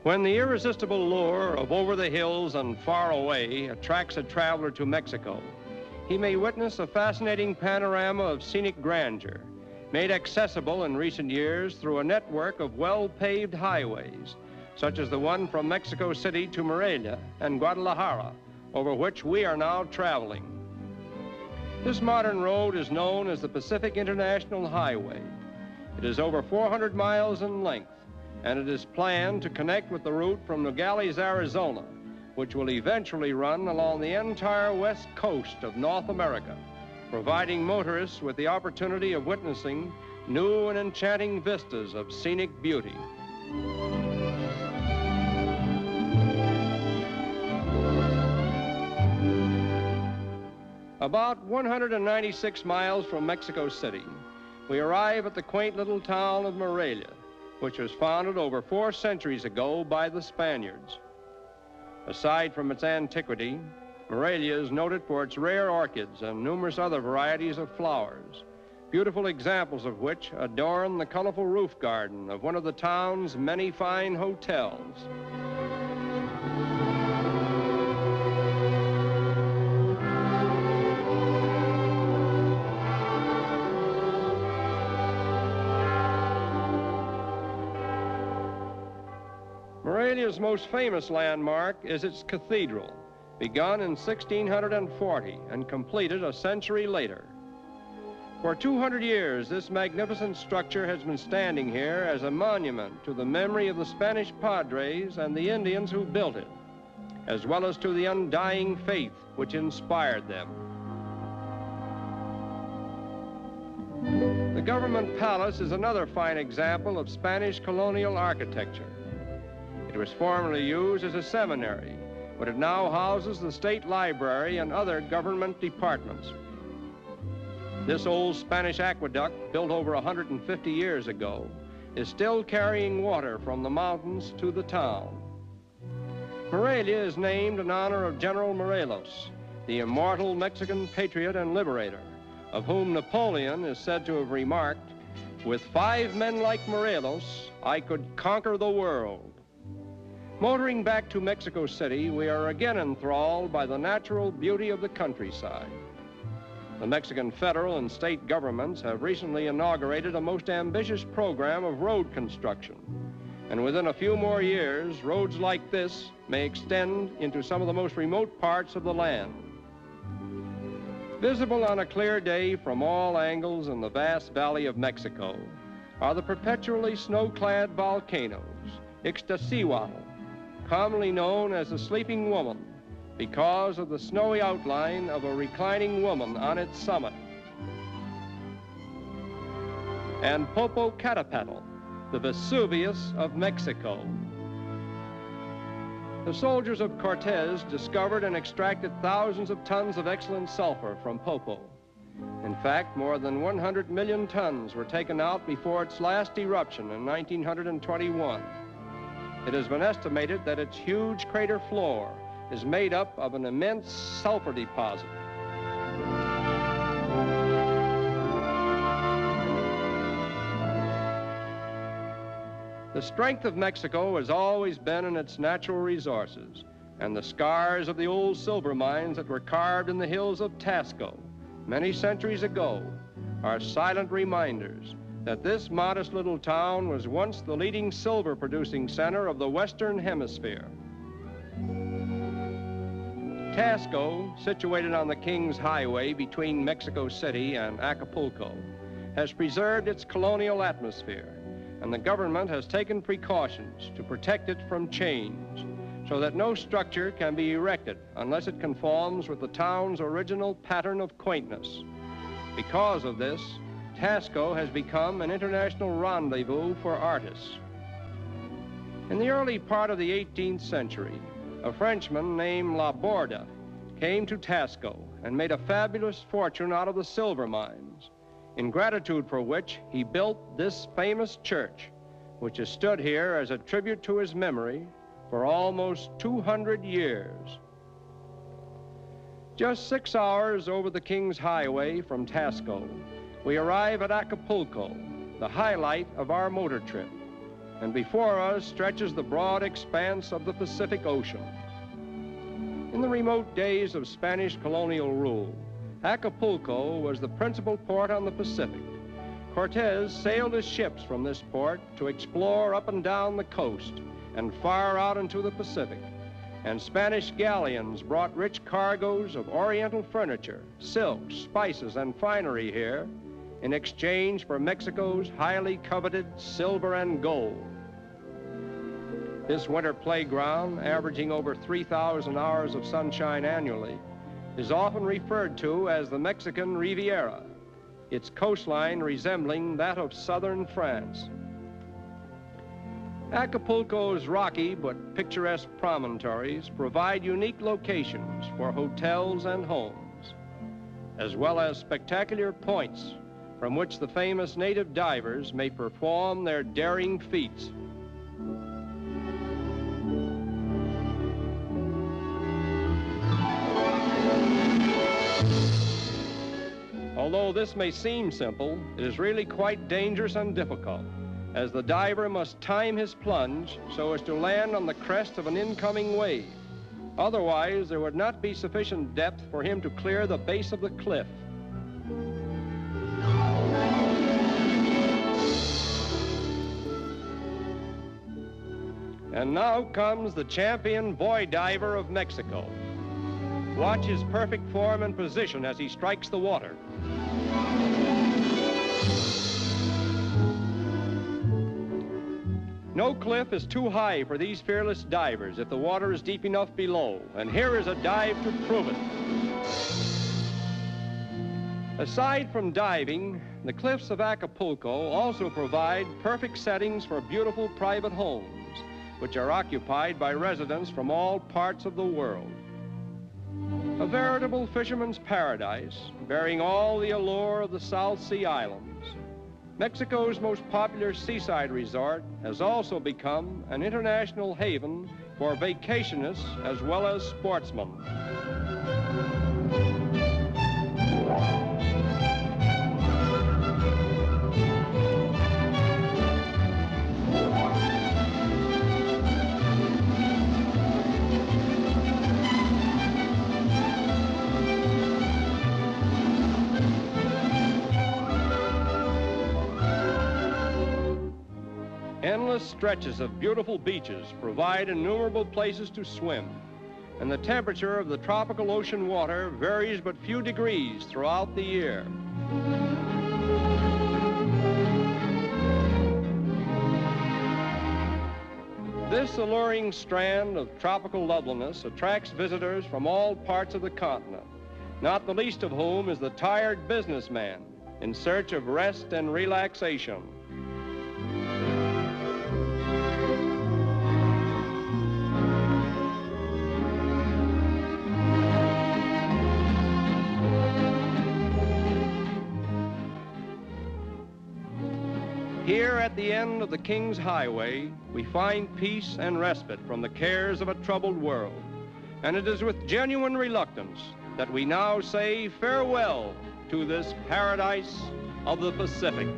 When the irresistible lure of over the hills and far away attracts a traveler to Mexico, he may witness a fascinating panorama of scenic grandeur, made accessible in recent years through a network of well-paved highways, such as the one from Mexico City to Morelia and Guadalajara, over which we are now traveling. This modern road is known as the Pacific International Highway. It is over 400 miles in length, and it is planned to connect with the route from Nogales, Arizona, which will eventually run along the entire west coast of North America, providing motorists with the opportunity of witnessing new and enchanting vistas of scenic beauty. About 196 miles from Mexico City, we arrive at the quaint little town of Morelia, which was founded over 4 centuries ago by the Spaniards. Aside from its antiquity, Morelia is noted for its rare orchids and numerous other varieties of flowers, beautiful examples of which adorn the colorful roof garden of one of the town's many fine hotels. Morelia's most famous landmark is its cathedral, begun in 1640 and completed a century later. For 200 years, this magnificent structure has been standing here as a monument to the memory of the Spanish padres and the Indians who built it, as well as to the undying faith which inspired them. The government palace is another fine example of Spanish colonial architecture. It was formerly used as a seminary, but it now houses the state library and other government departments. This old Spanish aqueduct, built over 150 years ago, is still carrying water from the mountains to the town. Morelia is named in honor of General Morelos, the immortal Mexican patriot and liberator, of whom Napoleon is said to have remarked, "With 5 men like Morelos, I could conquer the world." Motoring back to Mexico City, we are again enthralled by the natural beauty of the countryside. The Mexican federal and state governments have recently inaugurated a most ambitious program of road construction. And within a few more years, roads like this may extend into some of the most remote parts of the land. Visible on a clear day from all angles in the vast valley of Mexico are the perpetually snow-clad volcanoes, Iztaccíhuatl, commonly known as the Sleeping Woman, because of the snowy outline of a reclining woman on its summit. And Popocatépetl, the Vesuvius of Mexico. The soldiers of Cortez discovered and extracted thousands of tons of excellent sulfur from Popo. In fact, more than 100 million tons were taken out before its last eruption in 1921. It has been estimated that its huge crater floor is made up of an immense sulfur deposit. The strength of Mexico has always been in its natural resources, and the scars of the old silver mines that were carved in the hills of Tasco many centuries ago are silent reminders that this modest little town was once the leading silver-producing center of the Western Hemisphere. Tasco, situated on the King's Highway between Mexico City and Acapulco, has preserved its colonial atmosphere, and the government has taken precautions to protect it from change, so that no structure can be erected unless it conforms with the town's original pattern of quaintness. Because of this, Tasco has become an international rendezvous for artists. In the early part of the 18th century, a Frenchman named Laborda came to Tasco and made a fabulous fortune out of the silver mines, in gratitude for which he built this famous church, which has stood here as a tribute to his memory for almost 200 years. Just 6 hours over the King's Highway from Tasco, we arrive at Acapulco, the highlight of our motor trip. and before us stretches the broad expanse of the Pacific Ocean. In the remote days of Spanish colonial rule, Acapulco was the principal port on the Pacific. Cortez sailed his ships from this port to explore up and down the coast and far out into the Pacific. And Spanish galleons brought rich cargoes of Oriental furniture, silks, spices, and finery here in exchange for Mexico's highly coveted silver and gold. This winter playground, averaging over 3,000 hours of sunshine annually, is often referred to as the Mexican Riviera, its coastline resembling that of southern France. Acapulco's rocky but picturesque promontories provide unique locations for hotels and homes, as well as spectacular points from which the famous native divers may perform their daring feats. Although this may seem simple, it is really quite dangerous and difficult, as the diver must time his plunge so as to land on the crest of an incoming wave. Otherwise, there would not be sufficient depth for him to clear the base of the cliff. And now comes the champion boy diver of Mexico. Watch his perfect form and position as he strikes the water. No cliff is too high for these fearless divers if the water is deep enough below, and here is a dive to prove it. Aside from diving, the cliffs of Acapulco also provide perfect settings for beautiful private homes, which are occupied by residents from all parts of the world. A veritable fisherman's paradise, bearing all the allure of the South Sea Islands, Mexico's most popular seaside resort has also become an international haven for vacationists as well as sportsmen. Endless stretches of beautiful beaches provide innumerable places to swim, and the temperature of the tropical ocean water varies but few degrees throughout the year. This alluring strand of tropical loveliness attracts visitors from all parts of the continent, not the least of whom is the tired businessman in search of rest and relaxation. Here at the end of the King's Highway, we find peace and respite from the cares of a troubled world. And it is with genuine reluctance that we now say farewell to this paradise of the Pacific.